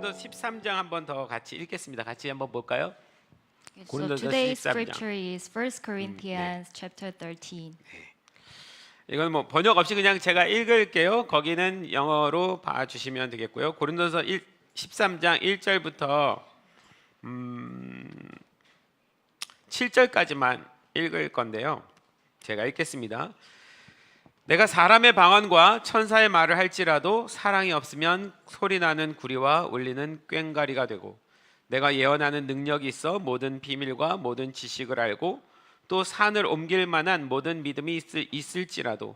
고린도 13장 한 번 더 같이 읽겠습니다. 같이 한번 볼까요? So 고린도서 today's 13장. scripture is 1 Corinthians chapter 13. 이건 뭐 번역 없이 그냥 제가 읽을게요. 거기는 영어로 봐주시면 되겠고요. 고린도서 13장 1절부터 7절까지만 읽을 건데요. 제가 읽겠습니다. 내가 사람의 방언과 천사의 말을 할지라도 사랑이 없으면 소리나는 구리와 울리는 꽹과리가 되고, 내가 예언하는 능력이 있어 모든 비밀과 모든 지식을 알고 또 산을 옮길 만한 모든 믿음이 있을지라도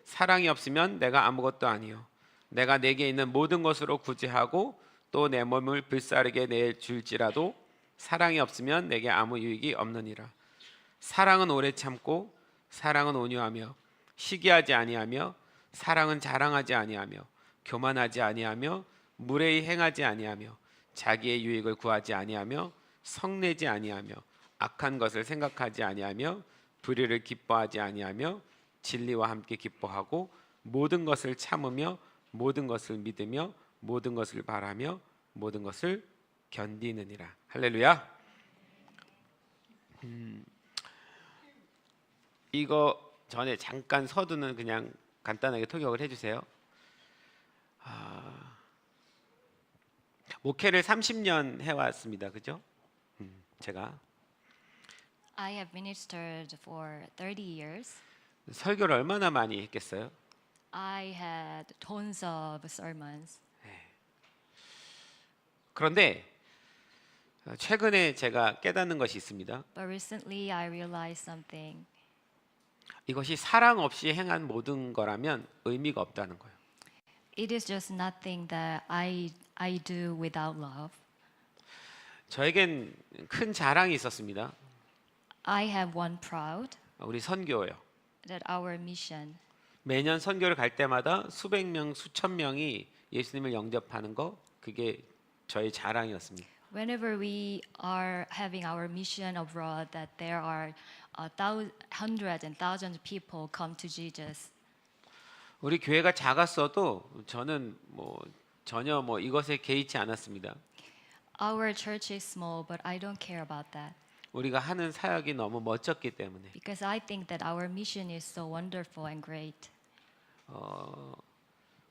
사랑이 없으면 내가 아무것도 아니요, 내가 내게 있는 모든 것으로 구제하고 또 내 몸을 불사르게 내줄지라도 사랑이 없으면 내게 아무 유익이 없느니라. 사랑은 오래 참고 사랑은 온유하며 시기하지 아니하며 사랑은 자랑하지 아니하며 교만하지 아니하며 무례히 행하지 아니하며 자기의 유익을 구하지 아니하며 성내지 아니하며 악한 것을 생각하지 아니하며 불의를 기뻐하지 아니하며 진리와 함께 기뻐하고 모든 것을 참으며 모든 것을 믿으며 모든 것을 바라며 모든 것을 견디느니라. 할렐루야. 이거 전에 잠깐 서두는 그냥 간단하게 통역을 해주세요. 목회를 30년 해왔습니다. 그죠? 제가 I have ministered for 30 years. 설교를 얼마나 많이 했겠어요? I had tons of sermons. 그런데 최근에 제가 깨닫는 것이 있습니다. But recently I realized something. 이것이 사랑 없이 행한 모든 거라면 의미가 없다는 거예요. It is just nothing that I do without love. 저에겐 큰 자랑이 있었습니다. I have one proud 우리 선교요. that our mission. 매년 선교를 갈 때마다 수백 명, 수천 명이 예수님을 영접하는 거, 그게 저의 자랑이었습니다. Whenever we are having our mission abroad, that there are hundreds and thousands of people come to Jesus. 우리 교회가 작았어도 저는 전혀 이것에 개의치 않았습니다. Our church is small, but I don't care about that 우리가 하는 사역이 너무 멋졌기 때문에. because I think that our mission is so wonderful and great.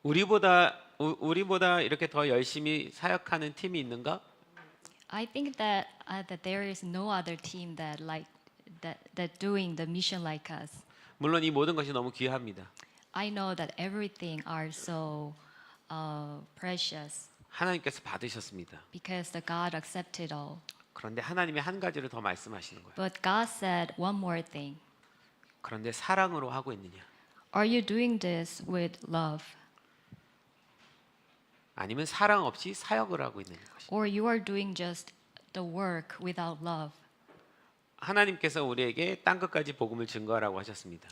우리보다 이렇게 더 열심히 사역하는 팀이 있는가? I think that that there is no other team that doing the mission like us. 물론 이 모든 것이 너무 귀합니다. I know that everything are so precious 하나님께서 받으셨습니다. because the God accepted all. 그런데 하나님이 한 가지를 더 말씀하시는 거예요. But God said one more thing. 그런데 사랑으로 하고 있느냐? Are you doing this with love? 아니면 사랑 없이 사역을 하고 있는 것이. Or you are doing just the work without love? 하나님께서 우리에게 땅 끝까지 복음을 증거하라고 하셨습니다.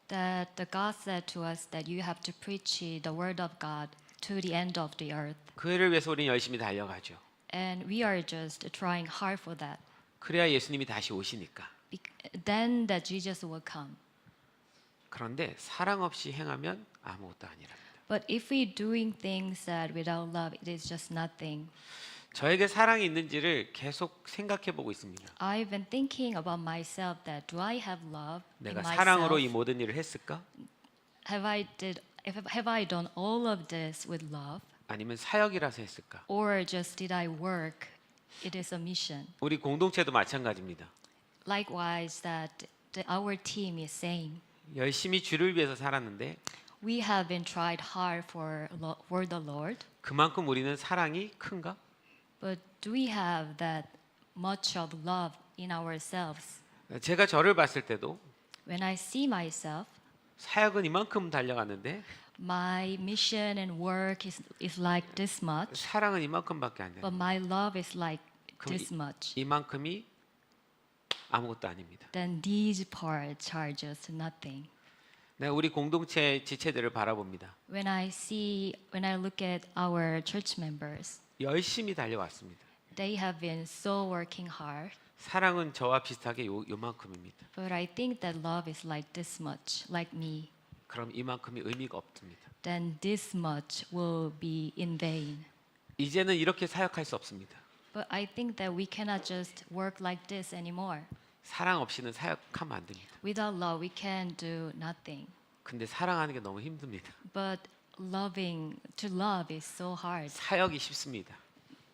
That the God said to us that you have to preach the word of God to the end of the earth. 그 일을 위해서 우리는 열심히 달려가죠. And we are just trying hard for that. 그래야 예수님이 다시 오시니까. Then that Jesus will come. 그런데 사랑 없이 행하면 아무것도 아니랍니다. But if we doing things that without love, it is just nothing. 저에게 사랑이 있는지를 계속 생각해 보고 있습니다. I've been thinking about myself that do I have love in 내가 myself? 사랑으로 이 모든 일을 했을까? Have I done all of this with love? 아니면 사역이라서 했을까? Or just did I work? It is a mission. 우리 공동체도 마찬가지입니다. Likewise, our team is saying 열심히 주를 위해서 살았는데 we have been tried hard for the Lord, 그만큼 우리는 사랑이 큰가? but do we have that much of love in ourselves? 제가 저를 봤을 때도 When I see myself, 사역은 이만큼 달려갔는데 my mission and work is like this much, 사랑은 이만큼밖에 안 돼요. but my love is like 그럼 this much. 이만큼이 아무것도 아닙니다. Then these parts are just nothing. 내가 우리 공동체 지체들을 바라봅니다. When I look at our church members, 열심히 달려왔습니다. they have been so working hard. 사랑은 저와 비슷하게 요만큼입니다. But I think that love is like this much, like me. 그럼 이만큼이 의미가 없습니다. Then this much will be in vain. 이제는 이렇게 사역할 수 없습니다. But I think that we cannot just work like this anymore. 사랑 없이는 사역하면 안 됩니다. Without love, we can do nothing. 근데 사랑하는 게 너무 힘듭니다. But to love is so hard. 사역이 쉽습니다.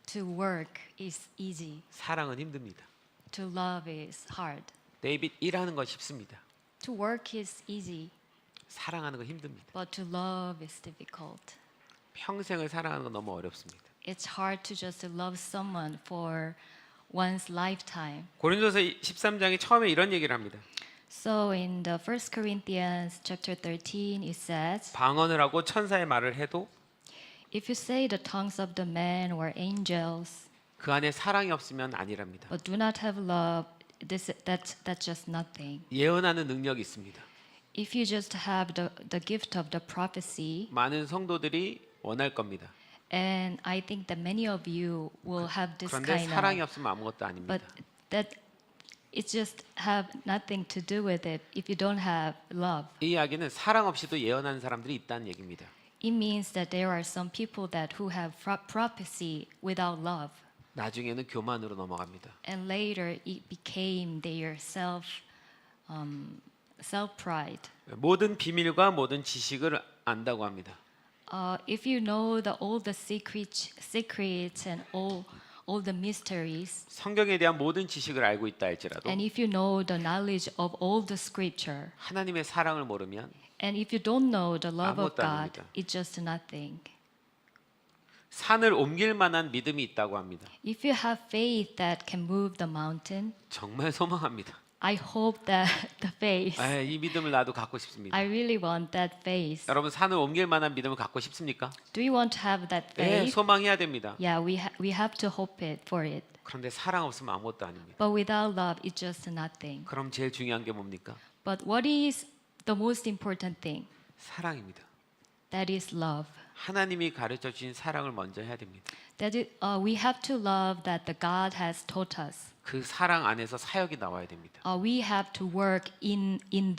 To work is easy. 사랑은 힘듭니다. To love is hard. 데이빗 일하는 건 쉽습니다. To work is easy, 사랑하는 건 힘듭니다. but to love is difficult. 평생을 사랑하는 건 너무 어렵습니다. It's hard to just love someone for one's lifetime. 고린도서 13장이 처음에 이런 얘기를 합니다. So in the 1 Corinthians chapter 13 it says, 방언을 하고 천사의 말을 해도 if you say the tongues of the men or angels, 그 안에 사랑이 없으면 아니랍니다. but do not have love, that's just nothing. 예언하는 능력이 있습니다. If you just have the gift of the prophecy, 많은 성도들이 원할 겁니다. and I think that many of you will have this 그런데 kind 사랑이 of, 없으면 아무것도 아닙니다. but that it just have nothing to do with it if you don't have love. 이 이야기는 사랑 없이도 예언하는 사람들이 있다는 얘기입니다. It means that there are some people that who have prophecy without love, 나중에는 교만으로 넘어갑니다. and later it became their self pride. 모든 비밀과 모든 지식을 안다고 합니다. If you know all the secrets and all the mysteries, 성경에 대한 모든 지식을 알고 있다 할지라도 and if you know the knowledge of all the scripture, 하나님의 사랑을 모르면 and if you don't know the love of 아무것도 God, 아닙니다. it's just nothing. 산을 옮길 만한 믿음이 있다고 합니다. If you have faith that can move the mountain, 정말 소망합니다. I hope that the faith, 이 믿음을 나도 갖고 싶습니다. I really want that faith. 여러분 산을 옮길 만한 믿음을 갖고 싶습니까? Do you want to have that 네, faith? 소망해야 됩니다. Yeah, we have to hope it for it. 그런데 사랑 없으면 아무것도 아닙니다. But without love, it's just nothing. 그럼 제일 중요한 게 뭡니까? But what is the most important thing? 사랑입니다. That is love. 하나님이 가르쳐 주신 사랑을 먼저 해야 됩니다. We have to love that the God has taught us. 그 사랑 안에서 사역이 나와야 됩니다. We have to work within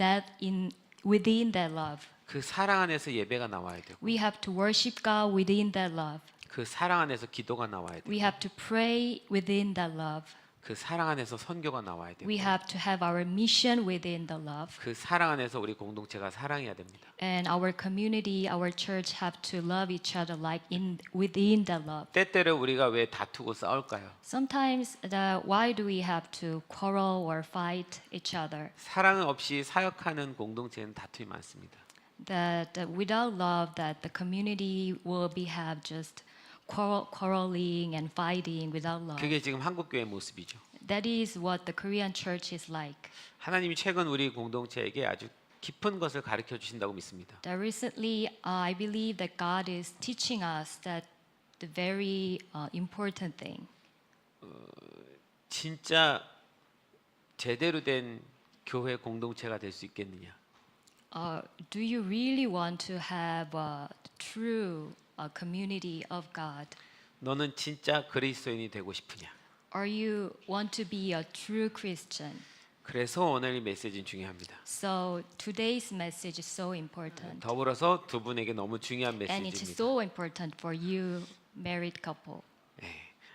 that love. 그 사랑 안에서 예배가 나와야 되고 We have to worship God within that love. 그 사랑 안에서 기도가 나와야 되고 We have to pray within that love. 그 사랑 안에서 선교가 나와야 되고 We have to have our mission within the love. 그 사랑 안에서 우리 공동체가 사랑해야 됩니다. And our community, our church have to love each other within that love. 때때로 우리가 왜 다투고 싸울까요? Sometimes why do we have to quarrel or fight each other? 사랑 없이 사역하는 공동체는 다툼이 많습니다. That without love, that the community will have just quarreling and fighting without love. 그게 지금 한국 교회 모습이죠. That is what the Korean church is like. 하나님이 최근 우리 공동체에게 아주 깊은 것을 가르쳐 주신다고 믿습니다. That recently, I believe that God is teaching us that the very important thing. 진짜 제대로 된 교회 공동체가 될 수 있겠느냐? Do you really want to have a true community of God? 너는 진짜 그리스도인이 되고 싶으냐? Or you want to be a true Christian? 그래서 오늘 이 메시지는 중요합니다. So today's message is so important. 더불어서 두 분에게 너무 중요한 And it's 메시지입니다. so important for you married couple.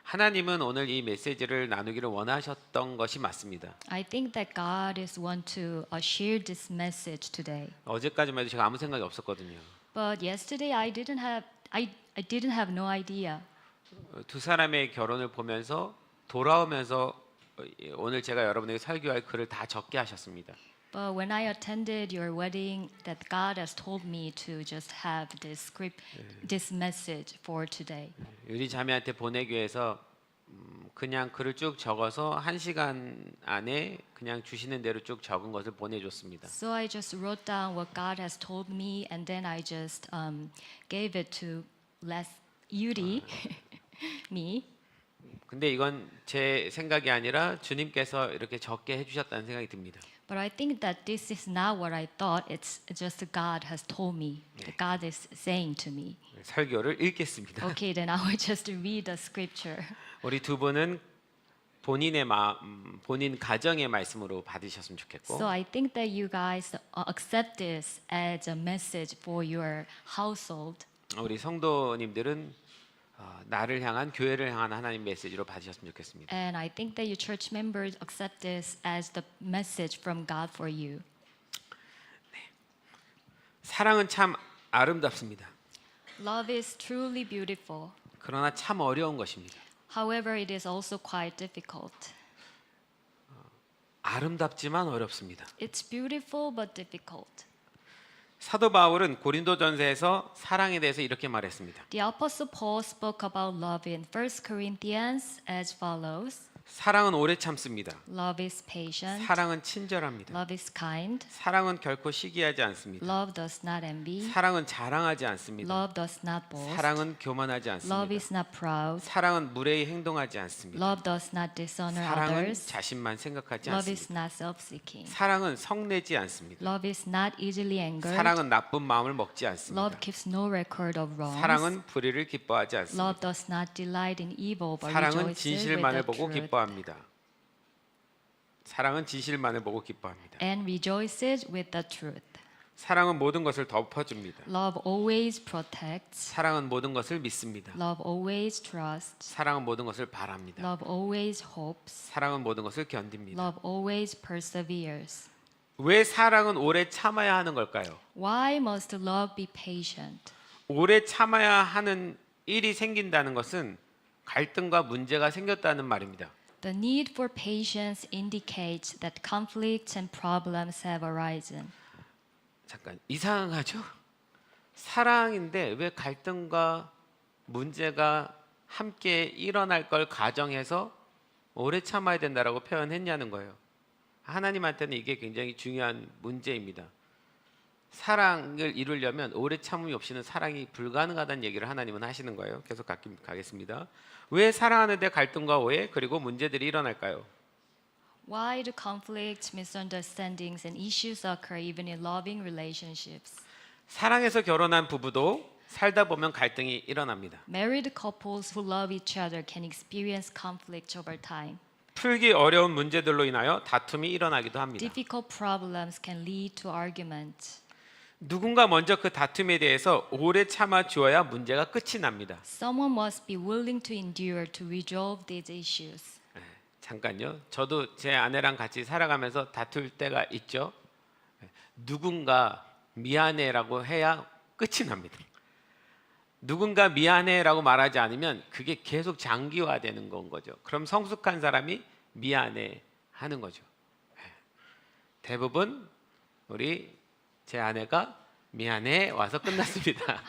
하나님은 오늘 이 메시지를 나누기를 원하셨던 것이 맞습니다. I think that God is want to share this message today. 어제까지만 해도 제가 아무 생각이 없었거든요. But yesterday I didn't have no idea. 두 사람의 결혼을 보면서 돌아오면서 오늘 제가 여러분에게 설교할 글을 다 적게 하셨습니다. But when I attended your wedding, that God has told me to just have this message for today. 유리 자매한테 보내기 위해서 그냥 글을 쭉 적어서 1시간 안에 그냥 주시는 대로 쭉 적은 것을 보내줬습니다. So I just wrote down what God has told me, and then I just gave it to Yuri, me. 근데 이건 제 생각이 아니라 주님께서 이렇게 적게 해주셨다는 생각이 듭니다. But I think that this is not what I thought. It's just God has told me. That God is saying to me. 설교를 읽겠습니다. Okay, then I will just read the scripture. 우리 두 분은 본인 가정의 말씀으로 받으셨으면 좋겠고 So I think that you guys accept this as a message for your household. 우리 성도님들은 나를 향한 교회를 향한 하나님 메시지로 받으셨으면 좋겠습니다. And I think that your church members accept this as the message from God for you. 사랑은 참 아름답습니다. Love is truly beautiful. 그러나 참 어려운 것입니다. However, it is also quite difficult. 아름답지만 어렵습니다. It's beautiful but difficult. 사도 바울은 고린도전서에서 사랑에 대해서 이렇게 말했습니다. The Apostle Paul spoke about love in 1 Corinthians as follows. 사랑은 오래 참습니다. Love is patient. 사랑은 친절합니다. Love is kind. 사랑은 결코 시기하지 않습니다. Love does not envy. 사랑은 자랑하지 않습니다. Love does not boast. 사랑은 교만하지 않습니다. Love is not proud. 사랑은 무례히 행동하지 않습니다. Love does not dishonor 사랑은 others. 자신만 생각하지 Love is 않습니다. not self-seeking. 사랑은 성내지 않습니다. Love is not easily angered. 사랑은 나쁜 마음을 먹지 Love 않습니다. keeps no record of wrongs. 사랑은 불의를 기뻐하지 않습니다. Love does not delight in evil but 사랑은 rejoices with 진실만을 the 보고 truth. 기뻐합니다. 사랑은 진실만을 보고 기뻐합니다. And rejoices with the truth. 사랑은 모든 것을 덮어줍니다. Love always protects. 사랑은 모든 것을 믿습니다. Love always trusts. 사랑은 모든 것을 바랍니다. Love always hopes. 사랑은 모든 것을 견딥니다. Love always perseveres. 왜 사랑은 오래 참아야 하는 걸까요? Why must love be patient? 오래 참아야 하는 일이 생긴다는 것은 갈등과 문제가 생겼다는 말입니다. The need for patience indicates that conflicts and problems have arisen. 잠깐 이상하죠? 사랑인데 왜 갈등과 문제가 함께 일어날 걸 가정해서 오래 참아야 된다라고 표현했냐는 거예요. 하나님한테는 이게 굉장히 중요한 문제입니다. 사랑을 이루려면 오래 참음이 없이는 사랑이 불가능하다는 얘기를 하나님은 하시는 거예요. 계속 가겠습니다. 왜 사랑하는데 갈등과 오해 그리고 문제들이 일어날까요? Why do conflicts, misunderstandings, and issues occur even in loving relationships? 사랑해서 결혼한 부부도 살다 보면 갈등이 일어납니다. Married couples who love each other can experience conflict over time. 풀기 어려운 문제들로 인하여 다툼이 일어나기도 합니다. Difficult problems can lead to arguments. 누군가 먼저 그 다툼에 대해서 오래 참아 주어야 문제가 끝이 납니다. Someone must be willing to endure to resolve these issues. 잠깐요. 저도 제 아내랑 같이 살아가면서 다툴 때가 있죠. 누군가 미안해라고 해야 끝이 납니다. 누군가 미안해라고 말하지 않으면 그게 계속 장기화되는 건 거죠. 그럼 성숙한 사람이 미안해 하는 거죠. 대부분 우리 제 아내가 미안해 와서 끝났습니다.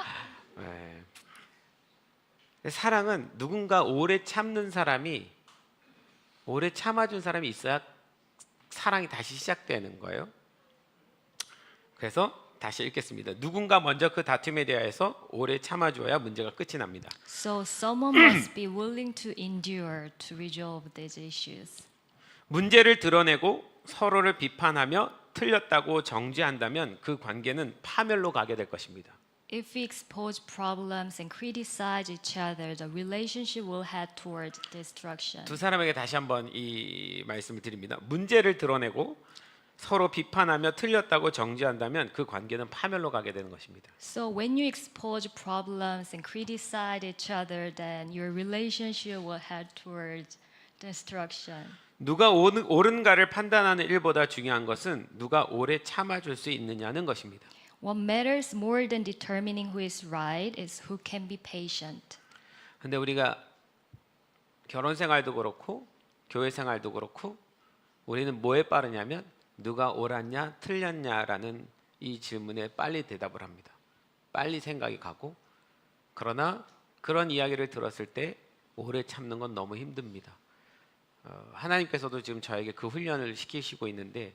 사랑은 누군가 오래 참는 사람이 오래 참아준 사람이 있어야 사랑이 다시 시작되는 거예요. 그래서 다시 읽겠습니다. 누군가 먼저 그 다툼에 대해서 오래 참아줘야 문제가 끝이 납니다. So someone must be willing to endure to resolve these issues. 문제를 드러내고 서로를 비판하며 틀렸다고 정죄한다면 그 관계는 파멸로 가게 될 것입니다. If we expose problems and criticize each other, the relationship will head toward destruction. 두 사람에게 다시 한번 이 말씀을 드립니다. 문제를 드러내고 서로 비판하며 틀렸다고 정죄한다면 그 관계는 파멸로 가게 되는 것입니다. So when you expose problems and criticize each other, then your relationship will head toward destruction. 누가 옳은가를 판단하는 일보다 중요한 것은 누가 오래 참아줄 수 있느냐는 것입니다. What matters more than determining who is right is who can be patient. 근데 우리가 결혼 생활도 그렇고 교회 생활도 그렇고 우리는 뭐에 빠르냐면 누가 옳았냐 틀렸냐라는 이 질문에 빨리 대답을 합니다. 빨리 생각이 가고 그러나 그런 이야기를 들었을 때 오래 참는 건 너무 힘듭니다. 하나님께서도 지금 저에게 그 훈련을 시키시고 있는데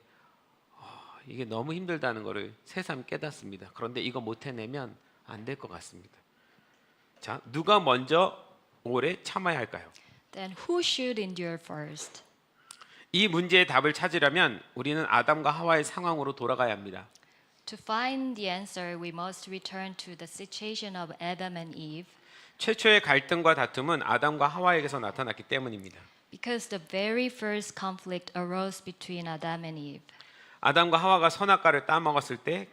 이게 너무 힘들다는 것을 새삼 깨닫습니다. 그런데 이거 못 해내면 안 될 것 같습니다. 자, 누가 먼저 오래 참아야 할까요? Then who should endure first? 이 문제의 답을 찾으려면 우리는 아담과 하와의 상황으로 돌아가야 합니다. To find the answer, we must return to the situation of Adam and Eve. 최초의 갈등과 다툼은 아담과 하와에게서 나타났기 때문입니다. Because the very first conflict arose between Adam and Eve. 아담과 하와가 선악과를 따먹었을 때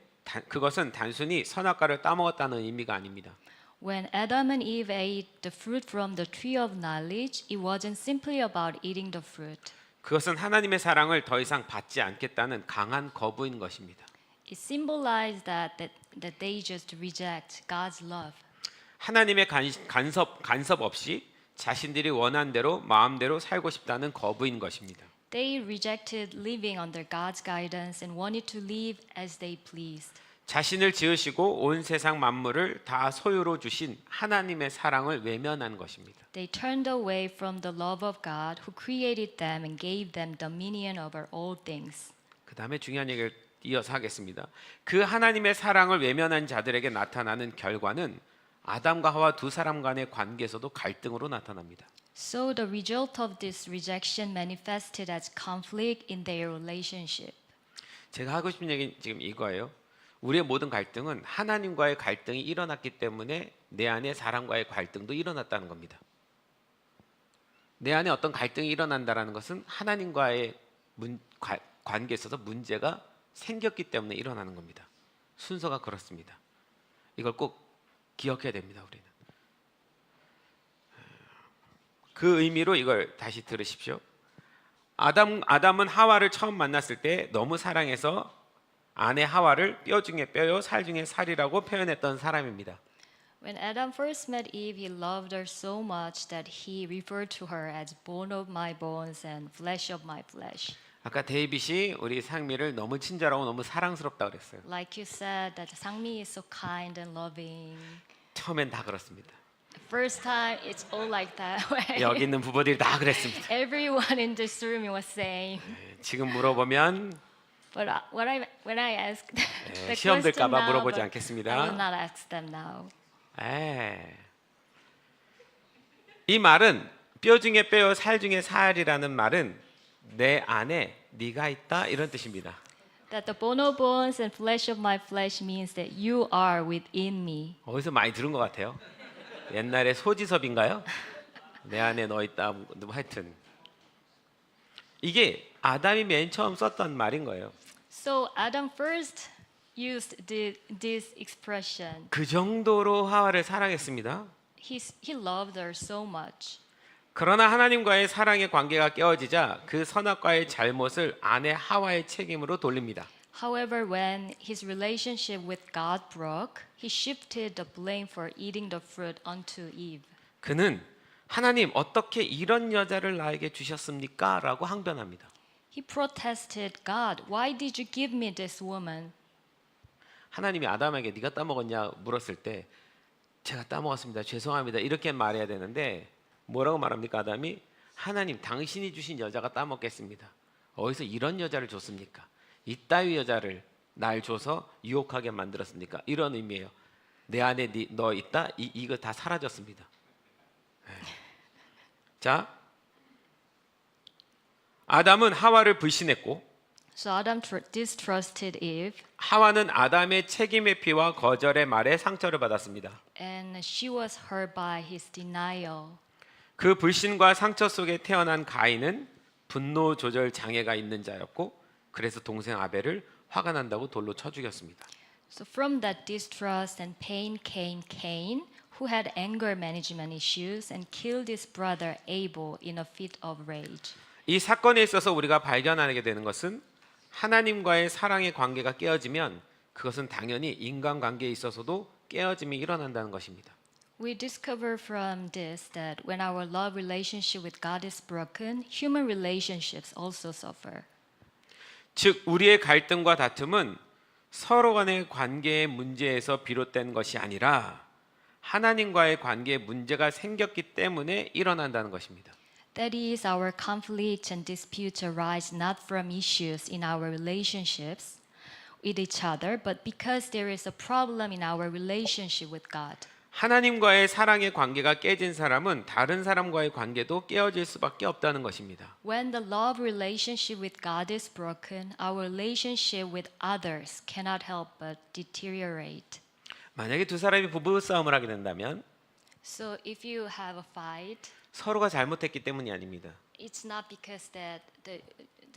그것은 단순히 선악과를 따먹었다는 의미가 아닙니다. When Adam and Eve ate the fruit from the tree of knowledge, it wasn't simply about eating the fruit. 그것은 하나님의 사랑을 더 이상 받지 않겠다는 강한 거부인 것입니다. It symbolized that they just reject God's love. 하나님의 간섭 없이 자신들이 원한 대로 마음대로 살고 싶다는 거부인 것입니다. They rejected living under God's guidance and wanted to live as they pleased. 자신을 지으시고 온 세상 만물을 다 소유로 주신 하나님의 사랑을 외면한 것입니다. They turned away from the love of God who created them and gave them dominion over all things. 그 다음에 중요한 얘기를 이어서 하겠습니다. 그 하나님의 사랑을 외면한 자들에게 나타나는 결과는 아담과 하와 두 사람 간의 관계에서도 갈등으로 나타납니다. So the result of this rejection manifested as conflict in their relationship. 제가 하고 싶은 얘기 지금 이거예요. 우리의 모든 갈등은 하나님과의 갈등이 일어났기 때문에 내 안에 사람과의 갈등도 일어났다는 겁니다. 내 안에 어떤 갈등이 일어난다는 것은 하나님과의 관계에 있어서 문제가 생겼기 때문에 일어나는 겁니다. 순서가 그렇습니다. 이걸 꼭 기억해야 됩니다. 우리는. 그 의미로 이걸 다시 들으십시오. 아담은 하와를 처음 만났을 때 너무 사랑해서 아내 하와를 뼈 중에 뼈요 살 중에 살이라고 표현했던 사람입니다. When Adam first met Eve, he loved her so much that he referred to her as bone of my bones and flesh of my flesh. 아까 데이빗이 우리 상미를 너무 친절하고 너무 사랑스럽다 그랬어요. Like you said, that Sangmi is so kind and loving. 처음엔 다 그렇습니다. First time, it's all like that way. 여기 있는 부부들이 다 그랬습니다. Everyone in this room was saying. 지금 물어보면 But when I asked the 시험 question 들까봐 now, 물어보지 but 않겠습니다. I will not ask them now. 이 말은 뼈 중에 뼈요 살 중에 살이라는 말은 내 안에 네가 있다 이런 뜻입니다. That the bone of bones and flesh of my flesh means that you are within me. 어디서 많이 들은 것 같아요. 옛날에 소지섭인가요? 내 안에 너 있다. 뭐 하여튼 이게 아담이 맨 처음 썼던 말인 거예요. So Adam first used this expression. 그 정도로 하와를 사랑했습니다. He loved her so much. 그러나 하나님과의 사랑의 관계가 깨어지자 그 선악과의 잘못을 아내 하와의 책임으로 돌립니다. However, when his relationship with God broke, he shifted the blame for eating the fruit onto Eve. 그는 하나님 어떻게 이런 여자를 나에게 주셨습니까? 라고 항변합니다. He protested, God, why did you give me this woman? 하나님이 아담에게 네가 따먹었냐 물었을 때 제가 따먹었습니다. 죄송합니다. 이렇게 말해야 되는데 뭐라고 말합니까? 아담이 하나님 당신이 주신 여자가 따먹겠습니다. 어디서 이런 여자를 줬습니까? 이따위 여자를 날 줘서 유혹하게 만들었습니까? 이런 의미예요. 내 안에 너 있다? 이거 다 사라졌습니다. 자, 아담은 하와를 불신했고 So Adam distrusted Eve, 하와는 아담의 책임 회피와 거절의 말에 상처를 받았습니다. and she was hurt by his denial. 그 불신과 상처 속에 태어난 가인은 분노 조절 장애가 있는 자였고 그래서 동생 아벨을 화가 난다고 돌로 쳐 죽였습니다. So from that distrust and pain came Cain, who had anger management issues and killed his brother Abel in a fit of rage. 이 사건에 있어서 우리가 발견하게 되는 것은 하나님과의 사랑의 관계가 깨어지면 그것은 당연히 인간관계에 있어서도 깨어짐이 일어난다는 것입니다. We discover from this that when our love relationship with God is broken, human relationships also suffer. 즉 우리의 갈등과 다툼은 서로 간의 관계의 문제에서 비롯된 것이 아니라 하나님과의 관계에 문제가 생겼기 때문에 일어난다는 것입니다. That is, our conflicts and disputes arise not from issues in our relationships with each other, but because there is a problem in our relationship with God. 하나님과의 사랑의 관계가 깨진 사람은 다른 사람과의 관계도 깨어질 수밖에 없다는 것입니다. When the love relationship with God is broken, our relationship with others cannot help but deteriorate. 만약에 두 사람이 부부 싸움을 하게 된다면 So if you have a fight, 서로가 잘못했기 때문이 아닙니다. it's not because that the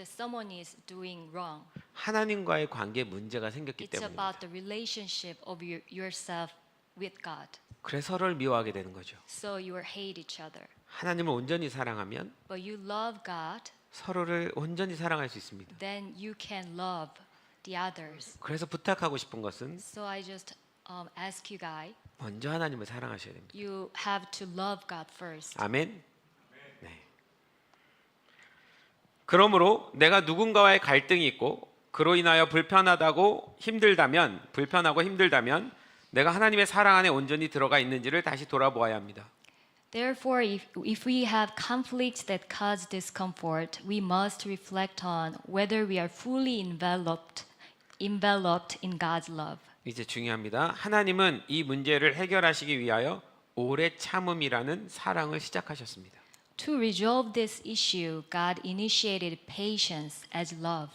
someone is doing wrong. 하나님과의 관계에 문제가 생겼기 It's 때문입니다. about the relationship of yourself with God. 그래서 서로를 미워하게 되는 거죠. So you will hate each other. 하나님을 온전히 사랑하면 But you love God, 서로를 온전히 사랑할 수 있습니다. then you can love the others. 그래서 부탁하고 싶은 것은 So I just ask you guys, 먼저 하나님을 사랑하셔야 됩니다. you have to love God first. 아멘. 네. 그러므로 내가 누군가와의 갈등이 있고 그로 인하여 불편하고 힘들다면 내가 하나님의 사랑 안에 온전히 들어가 있는지를 다시 돌아보아야 합니다. Therefore, if we have conflicts that cause discomfort, we must reflect on whether we are fully enveloped in God's love. 이제 중요합니다. 하나님은 이 문제를 해결하시기 위하여 오래 참음이라는 사랑을 시작하셨습니다. To resolve this issue, God initiated patience as love.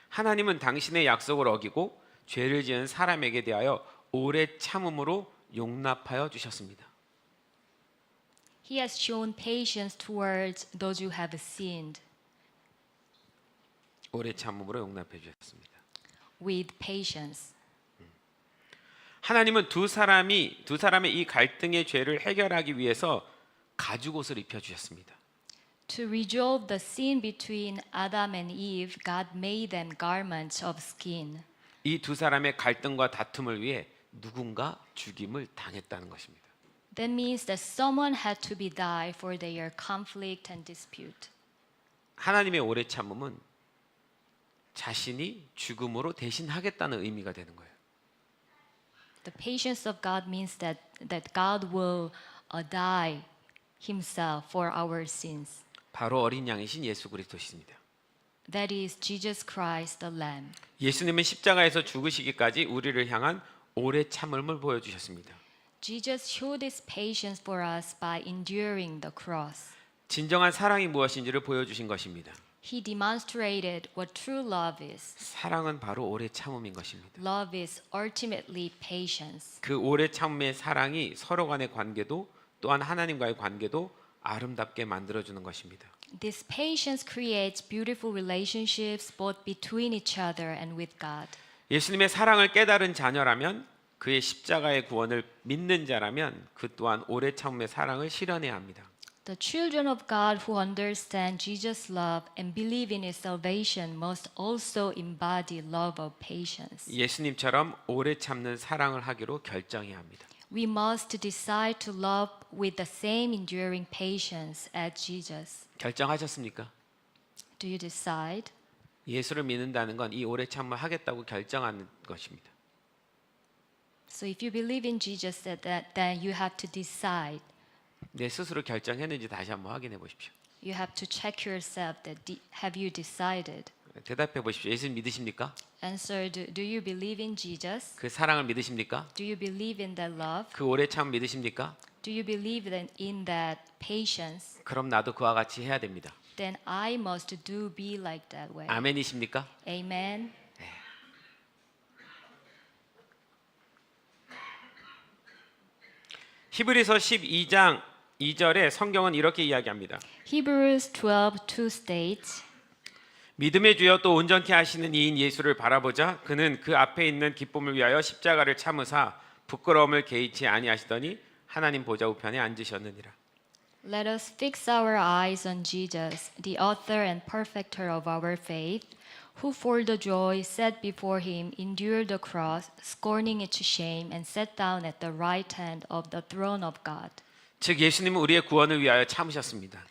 하나님은 당신의 약속을 어기고 죄를 지은 사람에게 대하여 오래 참음으로 용납하여 주셨습니다. He has shown patience towards those who have sinned 오래 참음으로 용납해 주셨습니다. with patience. 하나님은 두 사람의 이 갈등의 죄를 해결하기 위해서 가죽옷을 입혀 주셨습니다. To resolve the sin between Adam and Eve, God made them garments of skin. 이 두 사람의 갈등과 다툼을 위해 누군가 죽임을 당했다는 것입니다. That means that someone had to be died for their conflict and dispute. 하나님의 오래 참음은 자신이 죽음으로 대신하겠다는 의미가 되는 거예요. The patience of God means that God will die himself for our sins. 바로 어린 양이신 예수 그리스도십니다. That is Jesus Christ the Lamb. 예수님은 십자가에서 죽으시기까지 우리를 향한 오래 참음을 보여주셨습니다. Jesus showed his patience for us by enduring the cross. 진정한 사랑이 무엇인지를 보여주신 것입니다. He demonstrated what true love is. 사랑은 바로 오래 참음인 것입니다. Love is ultimately patience. 그 오래 참음의 사랑이 서로 간의 관계도 또한 하나님과의 관계도 아름답게 만들어주는 것입니다. This patience creates beautiful relationships both between each other and with God. 예수님의 사랑을 깨달은 자녀라면 그의 십자가의 구원을 믿는 자라면 그 또한 오래 참음의 사랑을 실현해야 합니다. The children of God who understand Jesus' love and believe in his salvation must also embody love of patience. 예수님처럼 오래 참는 사랑을 하기로 결정해야 합니다. We must decide to love with the same enduring patience as Jesus. 결정하셨습니까? Do you decide? 예수를 믿는다는 건 이 오래 참음을 하겠다고 결정하는 것입니다. So if you believe in Jesus, then you have to decide. 내 스스로 결정했는지 다시 한번 확인해 보십시오. You have to check yourself that have you decided? 대답해 보십시오. 예수 믿으십니까? Answer, do you believe in Jesus? 그 사랑을 믿으십니까? Do you believe in that love? 그 오래 참 믿으십니까? Do you believe in that patience? 그럼 나도 그와 같이 해야 됩니다. Then I must be like that way. 아멘이십니까? Amen. 히브리서 12장 2절에 성경은 이렇게 이야기합니다. Hebrews 12:2 states, 믿음의 주여 또 온전케 하시는 이인 예수를 바라보자. 그는 그 앞에 있는 기쁨을 위하여 십자가를 참으사 부끄러움을 개의치 아니하시더니 하나님 보좌 우편에 앉으셨느니라. Let us fix our eyes on Jesus, the author and perfecter of our faith, who for the joy set before him endured the cross, scorning its shame, and sat down at the right hand of the throne of God. 즉 예수님은 우리의 구원을 위하여 참으셨습니다.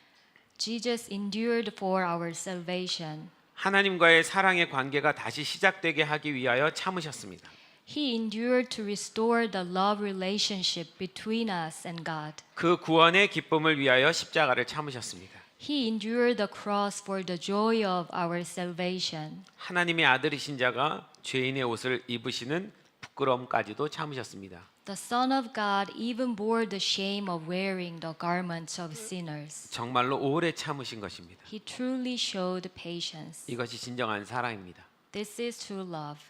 Jesus endured for our salvation. 하나님과의 사랑의 관계가 다시 시작되게 하기 위하여 참으셨습니다. He endured to restore the love relationship between us and God. 그 구원의 기쁨을 위하여 십자가를 참으셨습니다. He endured the cross for the joy of our salvation. 하나님의 아들이신 자가 죄인의 옷을 입으시는 부끄러움까지도 참으셨습니다. The Son of God even bore the shame of wearing the garments of sinners. 정말로 오래 참으신 것입니다. He truly showed patience. 이것이 진정한 사랑입니다. This is true love.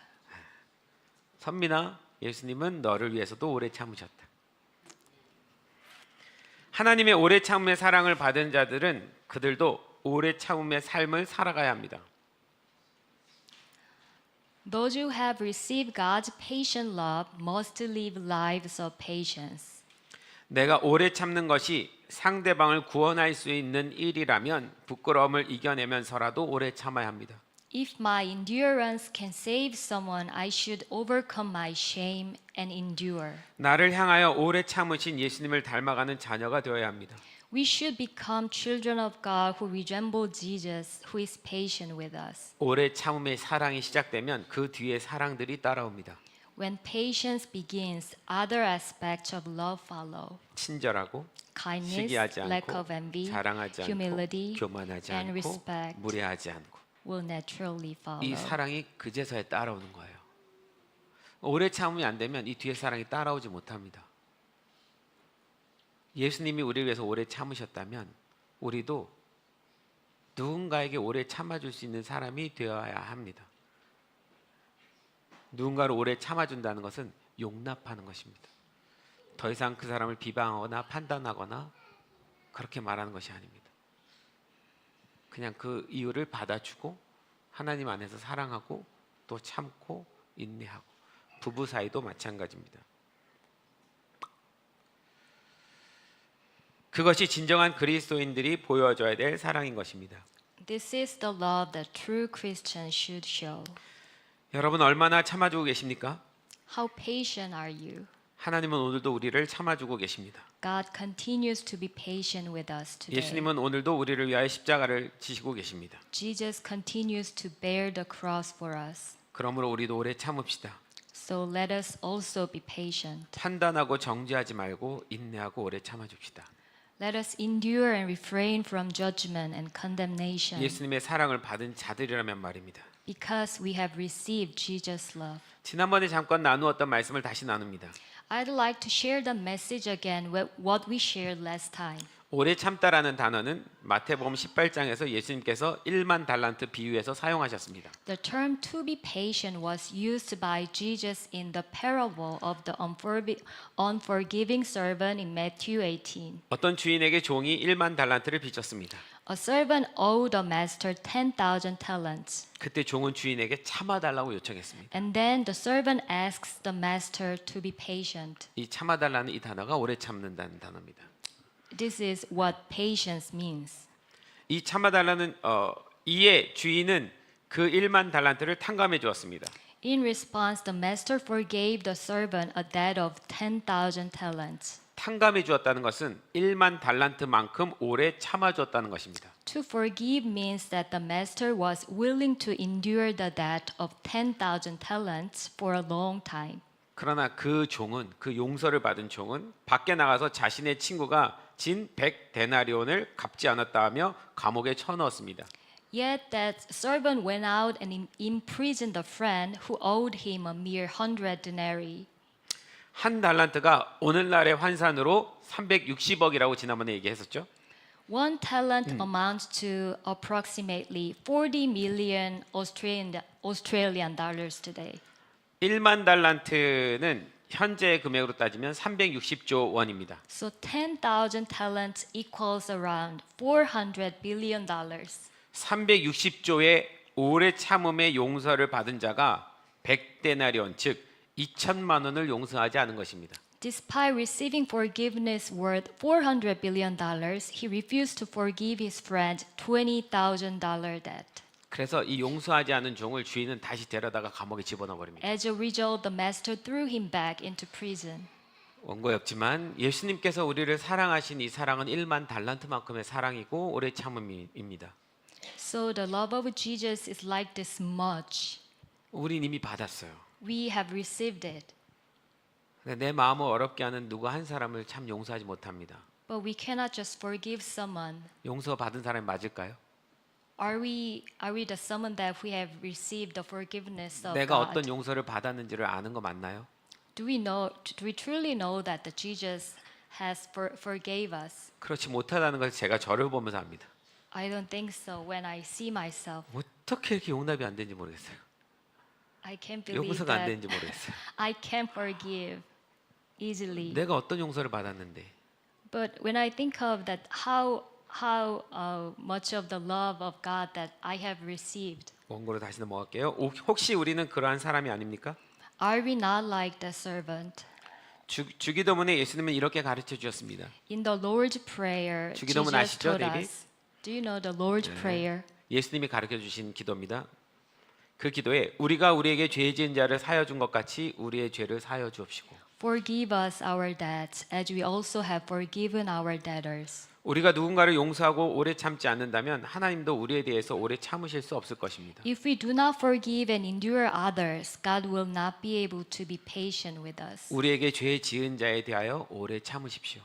선민아, 예수님은 너를 위해서도 오래 참으셨다. 하나님의 오래 참음의 사랑을 받은 자들은 그들도 오래 참음의 삶을 살아가야 합니다. Those who have received God's patient love must live lives of patience. 내가 오래 참는 것이 상대방을 구원할 수 있는 일이라면 부끄러움을 이겨내면서라도 오래 참아야 합니다. If my endurance can save someone, I should overcome my shame and endure. 나를 향하여 오래 참으신 예수님을 닮아가는 자녀가 되어야 합니다. We should become children of God who resemble Jesus, who is patient with us. 오래 참음의 사랑이 시작되면 그 뒤에 사랑들이 따라옵니다. When patience begins, other aspects of love follow. 친절하고 Kindness, 시기하지 lack 않고 of envy, 자랑하지 humility, 않고 교만하지 and 않고 respect 무례하지 않고 will naturally 이 follow. 사랑이 그제서야 따라오는 거예요. 오래 참음이 안 되면 이 뒤에 사랑이 따라오지 못합니다. 예수님이 우리를 위해서 오래 참으셨다면 우리도 누군가에게 오래 참아줄 수 있는 사람이 되어야 합니다. 누군가를 오래 참아준다는 것은 용납하는 것입니다. 더 이상 그 사람을 비방하거나 판단하거나 그렇게 말하는 것이 아닙니다. 그냥 그 이유를 받아주고 하나님 안에서 사랑하고 또 참고 인내하고 부부 사이도 마찬가지입니다. 그것이 진정한 그리스도인들이 보여줘야 될 사랑인 것입니다. This is the love that true Christians should show. 여러분 얼마나 참아주고 계십니까? How patient are you? 하나님은 오늘도 우리를 참아주고 계십니다. God continues to be patient with us today. 예수님은 오늘도 우리를 위하여 십자가를 지시고 계십니다. Jesus continues to bear the cross for us. 그러므로 우리도 오래 참읍시다. So let us also be patient. 판단하고 정죄하지 말고 인내하고 오래 참아줍시다. Let us endure and refrain from judgment and condemnation 예수님의 사랑을 받은 자들이라면 말입니다. because we have received Jesus' love. 지난번에 잠깐 나누었던 말씀을 다시 나눕니다. I'd like to share the message again with what we shared last time. 오래 참다라는 단어는 마태복음 18장에서 예수님께서 1만 달란트 비유에서 사용하셨습니다. The term to be patient was used by Jesus in the parable of the unforgiving servant in Matthew 18. 어떤 주인에게 종이 1만 달란트를 빚졌습니다. A servant owed a master 10,000 talents. 그때 종은 주인에게 참아달라고 요청했습니다. And then the servant asks the master to be patient. 이 참아달라는 이 단어가 오래 참는다는 단어입니다. This is what patience means. 이 참아달라는 이에 주인은 그 1만 달란트를 탕감해 주었습니다. In response, the master forgave the servant a debt of 10,000 talents. 탕감해 주었다는 것은 1만 달란트만큼 오래 참아 주었다는 것입니다. To forgive means that the master was willing to endure the debt of 10,000 talents for a long time. 그러나 그 종은 그 용서를 받은 종은 밖에 나가서 자신의 친구가 진 100데나리온을 갚지 않았다 하며 감옥에 쳐넣었습니다. Yet that servant went out and imprisoned a friend who owed him a mere 100 denarii. 한 달란트가 오늘날의 환산으로 360억이라고 지난번에 얘기했었죠. One talent amounts to approximately 40 million Australian dollars today. 1만 달란트는 현재 금액으로 따지면 360조 원입니다. So 10,000 talents equals around 400 billion dollars. 360조의 오래 참음의 용서를 받은 자가 100데나리온 즉 2천만 원을 용서하지 않은 것입니다. Despite receiving forgiveness worth 400 billion dollars, he refused to forgive his friend $20,000 debt. 그래서 이 용서하지 않은 종을 주인은 다시 데려다가 감옥에 집어넣어 버립니다. As a result, the master threw him back into prison. 원고에 없지만 예수님께서 우리를 사랑하신 이 사랑은 1만 달란트만큼의 사랑이고 오래 참음입니다. So the love of Jesus is like this much. 우린 이미 받았어요. We have received it, 근데 내 마음을 어렵게 하는 누구 한 사람을 참 용서하지 못합니다. but we cannot just forgive someone. 용서 받은 사람이 맞을까요? Are we the someone that we have received the forgiveness of 내가 God? 어떤 용서를 받았는지를 아는 거 맞나요? Do we truly know that the Jesus has forgave us? 그렇지 못하다는 것을 제가 저를 보면서 압니다. I don't think so. When I see myself, 어떻게 이렇게 용납이 안 되는지 모르겠어요. I can't believe 용서가 안 that 되는지 모르겠어요. I can forgive easily. 내가 어떤 용서를 받았는데 But when I think of that, how much of the love of God that I have received, 원고로 다시 넘어갈게요. 혹시 우리는 그러한 사람이 아닙니까? Are we not like the servant? 주기도문에 예수님은 이렇게 가르쳐 주셨습니다. In the Lord's Prayer, 주기도문 Jesus 아시죠, told 데이빗? us. Do you know the Lord's Prayer? 예수님이 가르쳐 주신 기도입니다. 그 기도에 우리가 우리에게 죄 지은 자를 사하여 준 것 같이 우리의 죄를 사하여 주옵시고 Forgive us our debts, as we also have forgiven our debtors. 우리가 누군가를 용서하고 오래 참지 않는다면 하나님도 우리에 대해서 오래 참으실 수 없을 것입니다. If we do not forgive and endure others, God will not be able to be patient with us. 우리에게 죄 지은 자에 대하여 오래 참으십시오.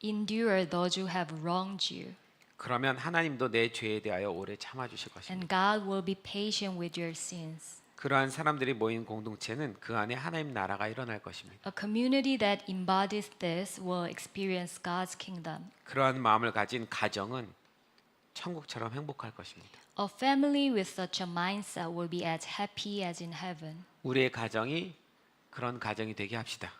Endure those who have wronged you, 그러면 하나님도 내 죄에 대하여 오래 참아 주실 것입니다. and God will be patient with your sins. 그러한 사람들이 모인 공동체는 그 안에 하나님 나라가 일어날 것입니다. A community that embodies this will experience God's kingdom. 그러한 마음을 가진 가정은 천국처럼 행복할 것입니다. A family with such a mindset will be as happy as in heaven. 우리의 가정이 그런 가정이 되게 합시다.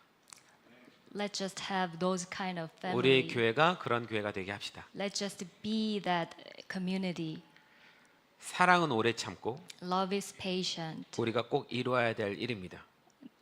Let's just have those kind of 우리의 family. 교회가 그런 교회가 되게 합시다. Let's just be that community. 사랑은 오래 참고 Love is patient. 우리가 꼭 이루어야 될 일입니다.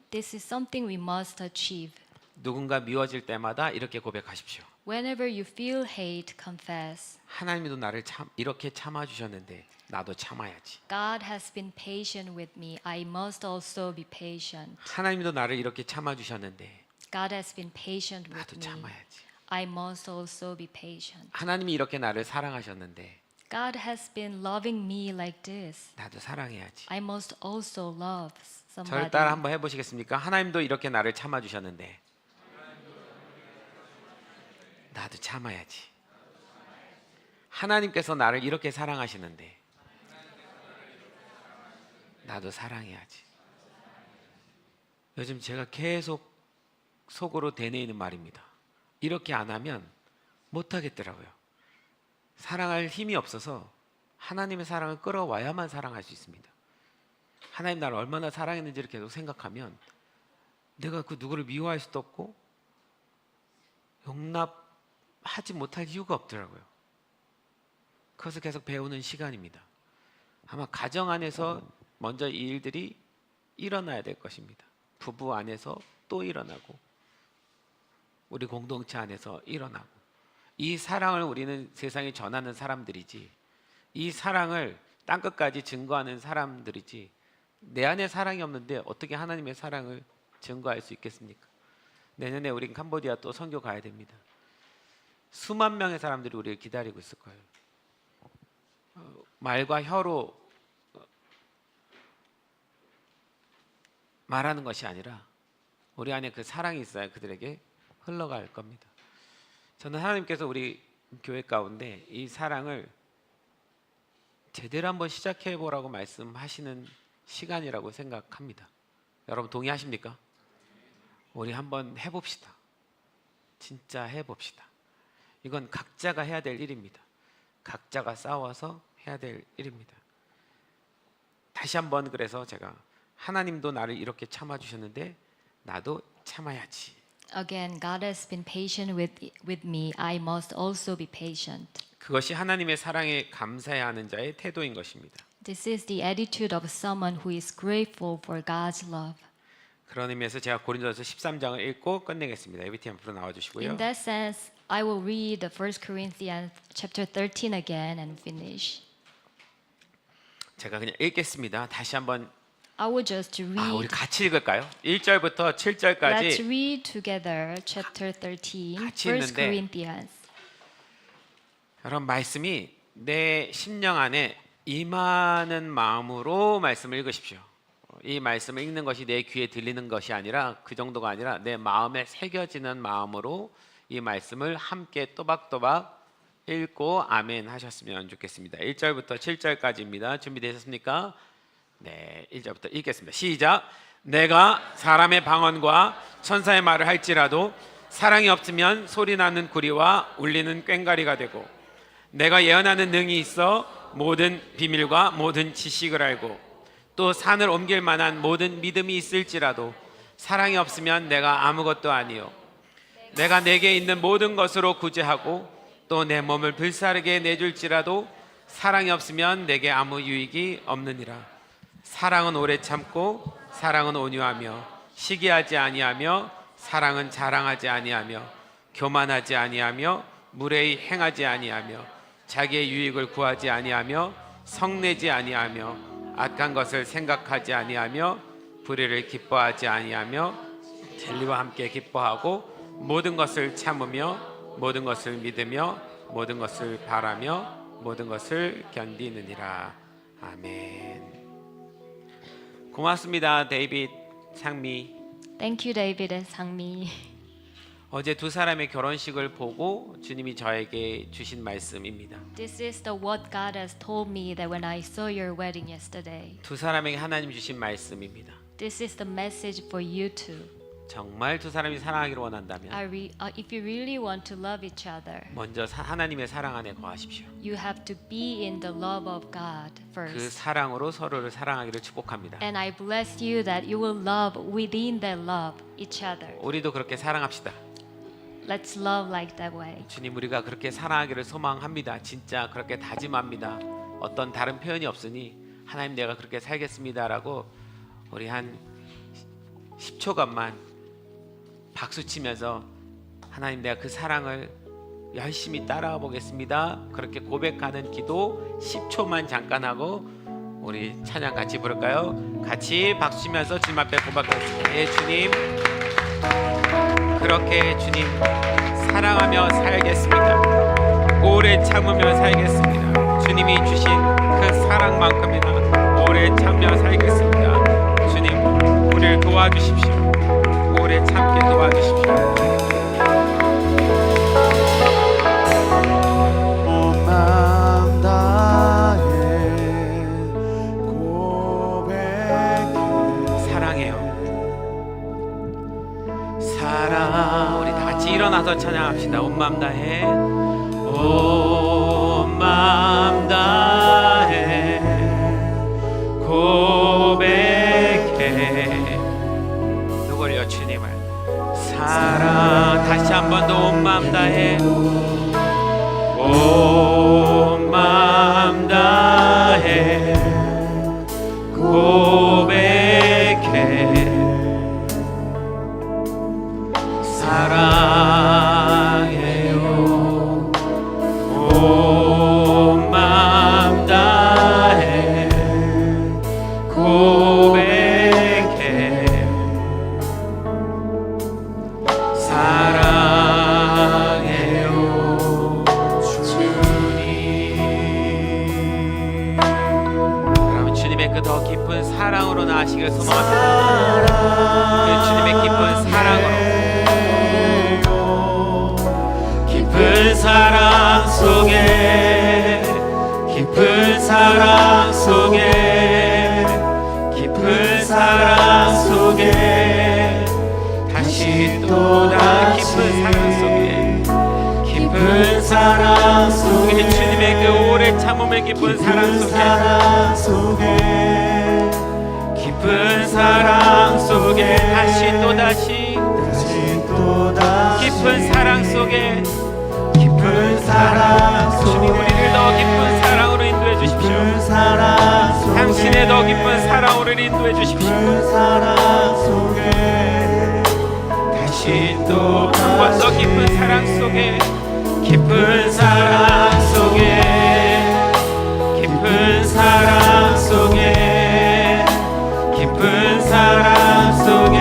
This is something we must achieve. 누군가 미워질 때마다 이렇게 고백하십시오. Whenever you feel hate, confess. 하나님도 나를 이렇게 참아 주셨는데 나도 참아야지. God has been patient with me. I must also be patient. 하나님도 나를 이렇게 참아 주셨는데 God has been patient with 나도 me. 참아야지. I must also be patient. 하나님이 이렇게 나를 사랑하셨는데 God has been loving me like this. 나도 사랑해야지. I must also love 저를 somebody. 따라 한번 해보시겠습니까? 하나님도 이렇게 나를 참아 주셨는데 나도 참아야지. 하나님께서 나를 이렇게 사랑하시는데 나도 사랑해야지. 요즘 제가 계속 속으로 되뇌이는 말입니다. 이렇게 안 하면 못 하겠더라고요. 사랑할 힘이 없어서 하나님의 사랑을 끌어와야만 사랑할 수 있습니다. 하나님 나를 얼마나 사랑했는지를 계속 생각하면 내가 그 누구를 미워할 수도 없고 용납하지 못할 이유가 없더라고요. 그것을 계속 배우는 시간입니다. 아마 가정 안에서 먼저 이 일들이 일어나야 될 것입니다. 부부 안에서 또 일어나고 우리 공동체 안에서 일어나고 이 사랑을 우리는 세상에 전하는 사람들이지 이 사랑을 땅끝까지 증거하는 사람들이지 내 안에 사랑이 없는데 어떻게 하나님의 사랑을 증거할 수 있겠습니까? 내년에 우린 캄보디아 또 선교 가야 됩니다. 수만 명의 사람들이 우리를 기다리고 있을 거예요. 말과 혀로 말하는 것이 아니라 우리 안에 그 사랑이 있어야 그들에게 흘러갈 겁니다. 저는 하나님께서 우리 교회 가운데 이 사랑을 제대로 한번 시작해 보라고 말씀하시는 시간이라고 생각합니다. 여러분 동의하십니까? 우리 한번 해봅시다. 진짜 해봅시다. 이건 각자가 해야 될 일입니다. 각자가 싸워서 해야 될 일입니다. 다시 한번 그래서 제가 하나님도 나를 이렇게 참아주셨는데 나도 참아야지. Again, God has been patient with me. I must also be patient. 그것이 하나님의 사랑에 감사해야 하는 자의 태도인 것입니다. This is the attitude of someone who is grateful for God's love. 그런 의미에서 제가 고린도서 13장을 읽고 끝내겠습니다. 에비티 앞으로 나와주시고요. In that sense, I will read the 1 Corinthians chapter 13 again and finish. 제가 그냥 읽겠습니다. 다시 한번 I will just 우리 read. 같이 읽을까요? 1절부터 Let's 7절까지 read together chapter 13, 같이 1 읽는데 Corinthians. 여러분 말씀이 내 심령 안에 임하는 마음으로 말씀을 읽으십시오. 이 말씀을 읽는 것이 내 귀에 들리는 것이 아니라 그 정도가 아니라 내 마음에 새겨지는 마음으로 이 말씀을 함께 또박또박 읽고 아멘 하셨으면 좋겠습니다. 1절부터 7절까지입니다. 준비되셨습니까? 네, 1절부터 읽겠습니다. 시작. 내가 사람의 방언과 천사의 말을 할지라도 사랑이 없으면 소리나는 구리와 울리는 꽹과리가 되고 내가 예언하는 능이 있어 모든 비밀과 모든 지식을 알고 또 산을 옮길 만한 모든 믿음이 있을지라도 사랑이 없으면 내가 아무것도 아니요 내가 내게 있는 모든 것으로 구제하고 또 내 몸을 불사르게 내줄지라도 사랑이 없으면 내게 아무 유익이 없느니라. 사랑은 오래 참고 사랑은 온유하며 시기하지 아니하며 사랑은 자랑하지 아니하며 교만하지 아니하며 무례히 행하지 아니하며 자기의 유익을 구하지 아니하며 성내지 아니하며 악한 것을 생각하지 아니하며 불의를 기뻐하지 아니하며 진리와 함께 기뻐하고 모든 것을 참으며 모든 것을 믿으며 모든 것을 바라며 모든 것을 견디느니라. 아멘. 고맙습니다, 데이빗, 상미. Thank you, David and Sangmi. 어제 두 사람의 결혼식을 보고 주님이 저에게 주신 말씀입니다. This is the what God has told me that when I saw your wedding yesterday. 두 사람에게 하나님 주신 말씀입니다. This is the message for you too. 정말 두 사람이 사랑하기를 원한다면 If you really want to love each other, 먼저 하나님의 사랑 안에 거하십시오. you have to be in the love of God 그 first. 사랑으로 서로를 사랑하기를 축복합니다. And I bless you that you will love within that love each other. 우리도 그렇게 사랑합시다. Let's love like that way. 주님, 우리가 그렇게 사랑하기를 소망합니다. 진짜 그렇게 다짐합니다. 어떤 다른 표현이 없으니 하나님 내가 그렇게 살겠습니다라고 우리 한 10초간만 박수 치면서 하나님 내가 그 사랑을 열심히 따라가 보겠습니다. 그렇게 고백하는 기도 10초만 잠깐 하고 우리 찬양 같이 부를까요? 같이 박수 치면서 주님 앞에 고백하겠습니다. 예, 주님, 그렇게 주님 사랑하며 살겠습니다. 오래 참으며 살겠습니다. 주님이 주신 그 사랑만큼이나 오래 참으며 살겠습니다. 주님, 우리를 도와주십시오. 오래 참게 도와주십시오. 온 마음 다해 고백해. 사랑해요. 사랑. 우리 다 같이 일어나서 찬양합시다. 온 마음 다해, 온 마음 다해 고백해. 누구를요? 주님을. 사랑. 다시 한 번 더 온 마음 다해, 온 마음 다해 고백해. 사랑해요. 온 마음 다해 고백해. 사랑해요, 주님. 그러면 주님의 그 더 깊은 사랑으로 나아가시길 소망합니다. 그 주님의 깊은 사랑으로, 깊은 사랑 속에, 깊은 사랑 속에, 깊은 사랑 속에 다시 또 나 깊은 사랑 속에, 깊은 사랑 속에 주님의 그 오래 참음의 깊은 사랑 속에, 깊은 사랑 속에 다시 또 다시 깊은 사랑 속에, 깊은 사랑 속에 주님 우리를 더 깊은 사랑으로 인도해 주십시오. 당신의 더 깊은 사랑으로 인도해 주십시오. 다시 또 한 번 더 깊은 사랑 속에, 깊은 사랑 속에, 깊은 사랑 속에, 깊은 사랑 속에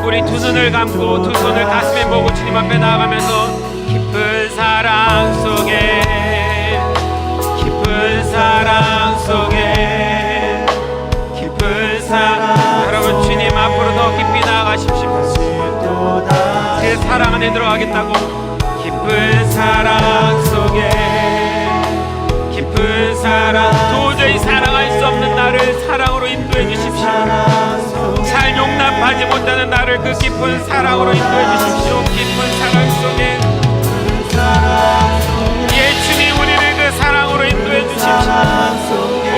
우리 두 눈을 감고 두 손을 가슴에 모고 주님 앞에 나아가면서 깊은 사랑 속에, 깊은 사랑 속에, 깊은 사랑. 여러분 주님 앞으로 더 깊이 나아가십시오. 그 사랑 안에 들어가겠다고. 깊은 사랑 속에, 깊은 사랑. 도저히 사랑할 수 없는 나를 사랑으로 인도해 주십시오. 잘 용납하지 못하는 나를 그 깊은 사랑으로 인도해 주십시오. 깊은 사랑 속에, 예 주님 우리를 그 사랑으로 인도해 주십시오.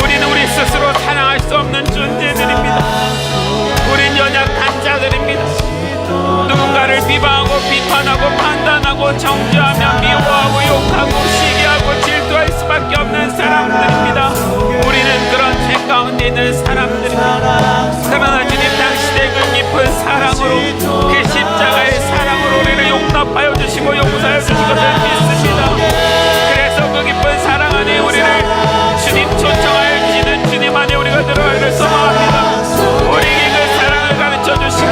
우리는 우리 스스로 사랑할 수 없는 존재들입니다. 우린 연약한 자들입니다. 누군가를 비방하고 비판하고 판단하고 정죄하며 미워하고 욕하고 시기하고 자랑하고 질투할 수밖에 없는 사람들입니다. 우리는 그런 죄 가운데 있는 사람들입니다. 그러나 주님 당신의 그 깊은 사랑으로, 그 십자가의 사랑으로 우리를 용납하여 주시고 용서하여 주신 것을 믿습니다. 그래서 그 깊은 사랑 안에 우리를 주님 초청하여 주시는 주님 안에 우리가 들어가기를 소망합니다. 우리에게 그 사랑을 가르쳐 주시고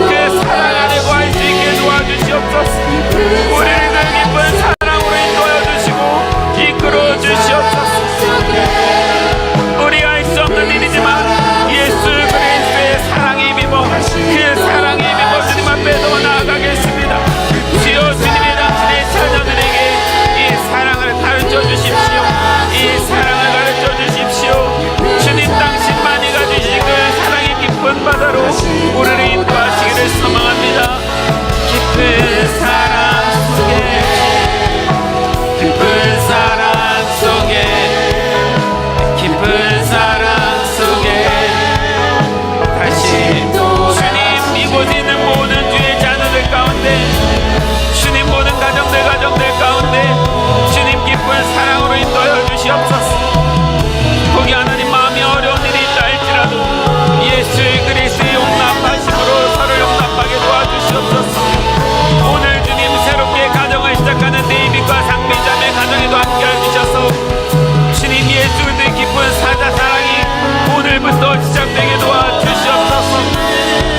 그 사랑 안에 거할 수 있게 도와주시옵소서. 우리를 그 깊은 사랑으로 인도하여 주시고 이끌어 주시옵소서. 우리가 할 수 없는 일이지만 예수 그리스도의 사랑에 힘입어 그 사랑에 힘입어 주님 앞에 더 나아가겠습니다. 주여 주님의 당신의 자녀들에게 이 사랑을 가르쳐 주십시오. 이 사랑을 가르쳐 주십시오. 주님 당신만이 가지신 그 사랑의 깊은 바다로 우리를 인도하시기를 소망합니다. 깊은 사랑 속에, 깊은 사랑 속에, 깊은 사랑 속에 다시 주님 이곳에 있는 모든 주의 자녀들 가운데, 주님 모든 가정들 가운데 주님 깊은 사랑으로 인도하여 주시옵소서. 거기 하나님 마음이 어려운 일이 있다 할지라도 예수 그리스도의 용납하심으로 서로 용납하게 도와주시옵소서. 오늘 주님 새롭게 가정을 시작하는 데이빗과 상비자매 가정에도 함께해 주셔서 주님 예수 그리스도의 깊은 사자 사랑이 오늘부터 시작되게 도와주시옵소서.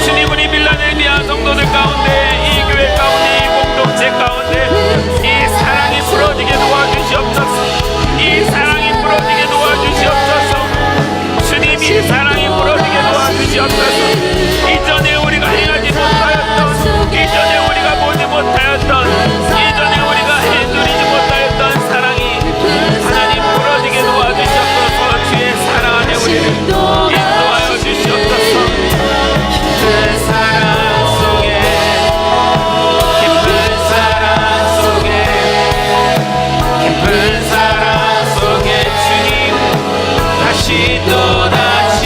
주님 우리 빌라델비아 성도들 가운데, 이 교회 가운데, 이 공동체 가운데 이 사랑이 부러지게 도와주시옵소서. 이 사랑이 부러지게 도와주시옵소서. 주님 이 사랑이 부러지게 도와주시옵소서. 이전에 우리가 행하지 못하였던, 이전에 우리가 보지 못하였던, 이전에 우리가 해드리지 못하였던 사랑이 하나님 부러지게 도와주시옵소서. 주의 사랑 안에 우리를 인도하여 주시옵소서. 깊은 사랑 속에, 깊은 사랑 속에, 깊은 사랑 속에 주님 다시 또다시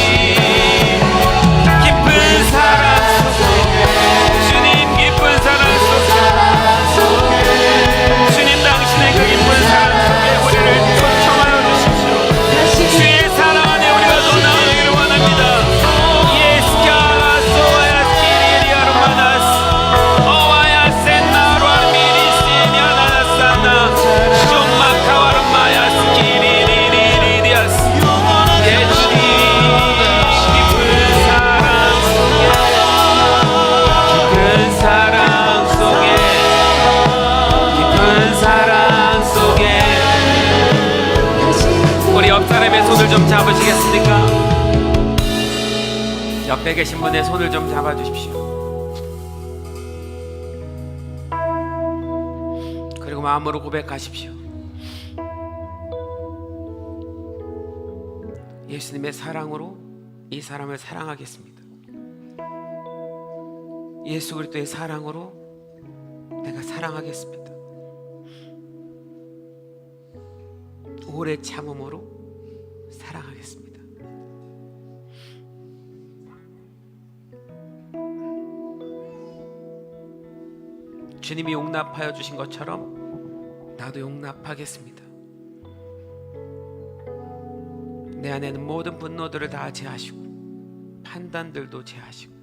깊은 사랑 속에, 주님 깊은 사랑 속에, 주님 당신의 그 깊은 사랑 속에 우리를 초청하여 주십시오. 주의 사랑 안에 우리가 더 나아가기를 원합니다. 손을 좀 잡으시겠습니까? 옆에 계신 분의 손을 좀 잡아주십시오. 그리고 마음으로 고백하십시오. 예수님의 사랑으로 이 사람을 사랑하겠습니다. 예수 그리스도의 사랑으로 내가 사랑하겠습니다. 오래 참음으로 사랑하겠습니다. 주님이 용납하여 주신 것처럼 나도 용납하겠습니다. 내 안에는 모든 분노들을 다 제하시고 판단들도 제하시고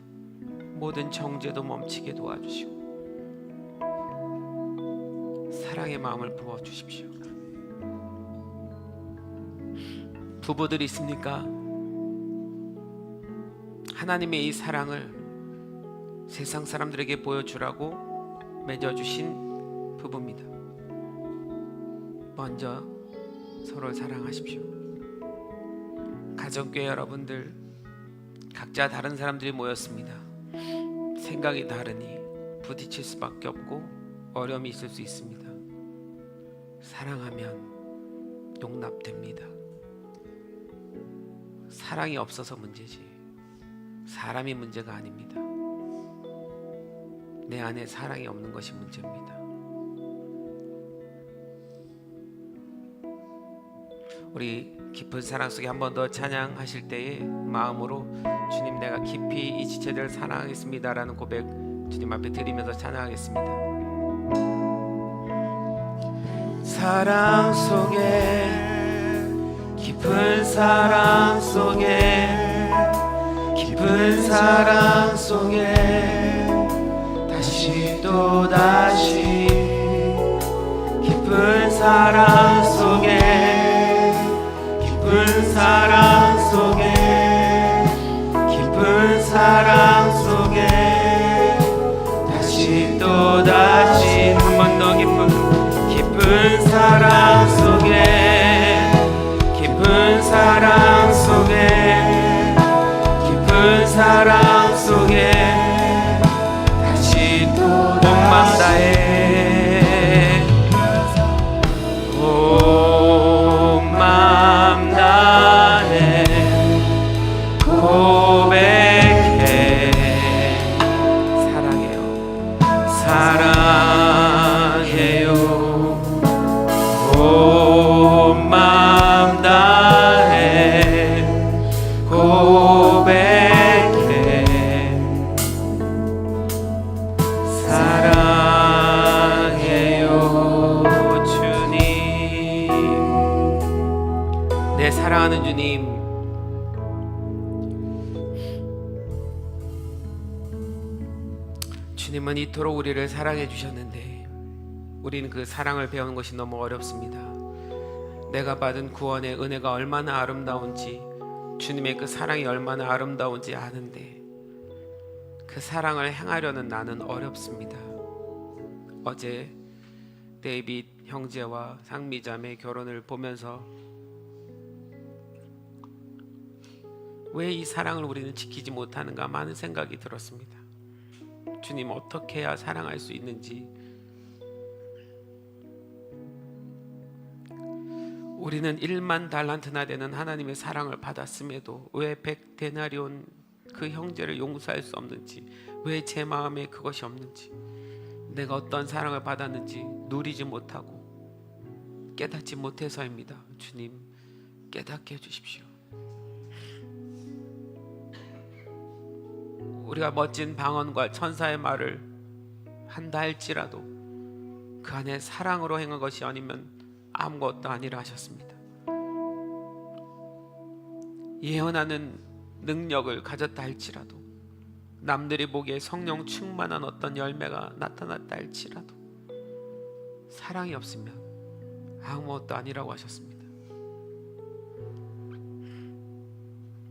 모든 정죄도 멈추게 도와주시고 사랑의 마음을 부어주십시오. 부부들 있습니까? 하나님의 이 사랑을 세상 사람들에게 보여주라고 맺어주신 부부입니다. 먼저 서로를 사랑하십시오. 가정교회 여러분들 각자 다른 사람들이 모였습니다. 생각이 다르니 부딪힐 수밖에 없고 어려움이 있을 수 있습니다. 사랑하면 용납됩니다. 사랑이 없어서 문제지 사람이 문제가 아닙니다. 내 안에 사랑이 없는 것이 문제입니다. 우리 깊은 사랑 속에 한 번 더 찬양하실 때에 마음으로 주님 내가 깊이 이 지체들을 사랑하겠습니다 라는 고백 주님 앞에 드리면서 찬양하겠습니다. 사랑 속에 깊은 사랑 속에 깊은 사랑 속에 다시 또 다시 깊은 사랑 속에 깊은 사랑 속에 깊은 사랑 속에 다시 또 다시 한 번 더 깊은 사랑 속에 깊은 사랑 속에 깊은 사랑 속에 다시 또 온 맘 다해 온 맘 다해 고백해 사랑해요 사랑해요 온 맘 다해 고백해 사랑해요 주님 내 사랑하는 주님 주님은 이토록 우리를 사랑해 주셨는데 우리는 그 사랑을 배우는 것이 너무 어렵습니다. 내가 받은 구원의 은혜가 얼마나 아름다운지 주님의 그 사랑이 얼마나 아름다운지 아는데 그 사랑을 행하려는 나는 어렵습니다. 어제 데이빗 형제와 상미자매 결혼을 보면서 왜 이 사랑을 우리는 지키지 못하는가 많은 생각이 들었습니다. 주님 어떻게 해야 사랑할 수 있는지 우리는 1만 달란트나 되는 하나님의 사랑을 받았음에도 왜 100데나리온 그 형제를 용서할 수 없는지 왜 제 마음에 그것이 없는지 내가 어떤 사랑을 받았는지 누리지 못하고 깨닫지 못해서입니다. 주님 깨닫게 해주십시오. 우리가 멋진 방언과 천사의 말을 한다 할지라도 그 안에 사랑으로 행한 것이 아니면 아무것도 아니라 하셨습니다. 예언하는 능력을 가졌다 할지라도 남들이 보기에 성령 충만한 어떤 열매가 나타났다 할지라도 사랑이 없으면 아무것도 아니라고 하셨습니다.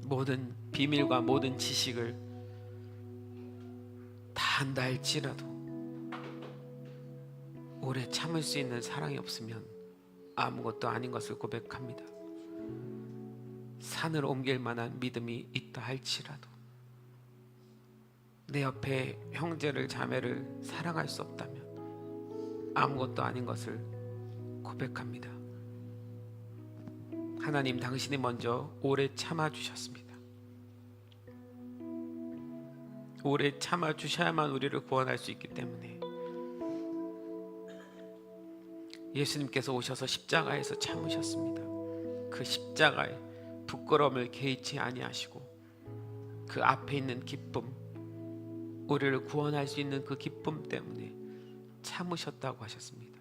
모든 비밀과 모든 지식을 다 한다 할지라도 오래 참을 수 있는 사랑이 없으면 아무것도 아닌 것을 고백합니다. 산을 옮길 만한 믿음이 있다 할지라도 내 옆에 형제를 자매를 사랑할 수 없다면 아무것도 아닌 것을 고백합니다. 하나님 당신이 먼저 오래 참아주셨습니다. 오래 참아주셔야만 우리를 구원할 수 있기 때문에 예수님께서 오셔서 십자가에서 참으셨습니다. 그 십자가에 부끄러움을 개의치 아니하시고 그 앞에 있는 기쁨 우리를 구원할 수 있는 그 기쁨 때문에 참으셨다고 하셨습니다.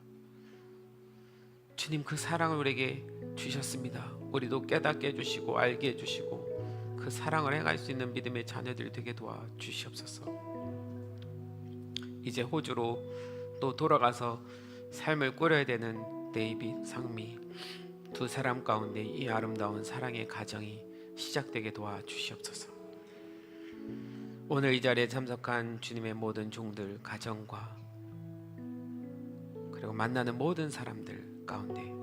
주님 그 사랑을 우리에게 주셨습니다. 우리도 깨닫게 해주시고 알게 해주시고 그 사랑을 행할 수 있는 믿음의 자녀들이 되게 도와주시옵소서. 이제 호주로 또 돌아가서 삶을 꾸려야 되는 데이빗, 상미 두 사람 가운데 이 아름다운 사랑의 가정이 시작되게 도와주시옵소서. 오늘 이 자리에 참석한 주님의 모든 종들 가정과 그리고 만나는 모든 사람들 가운데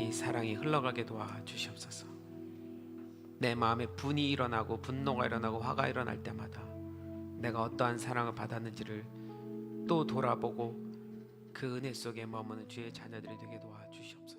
이 사랑이 흘러가게 도와주시옵소서. 내 마음에 분이 일어나고 분노가 일어나고 화가 일어날 때마다 내가 어떠한 사랑을 받았는지를 또 돌아보고 그 은혜 속에 머무는 주의 자녀들이 되게 도와주시옵소서.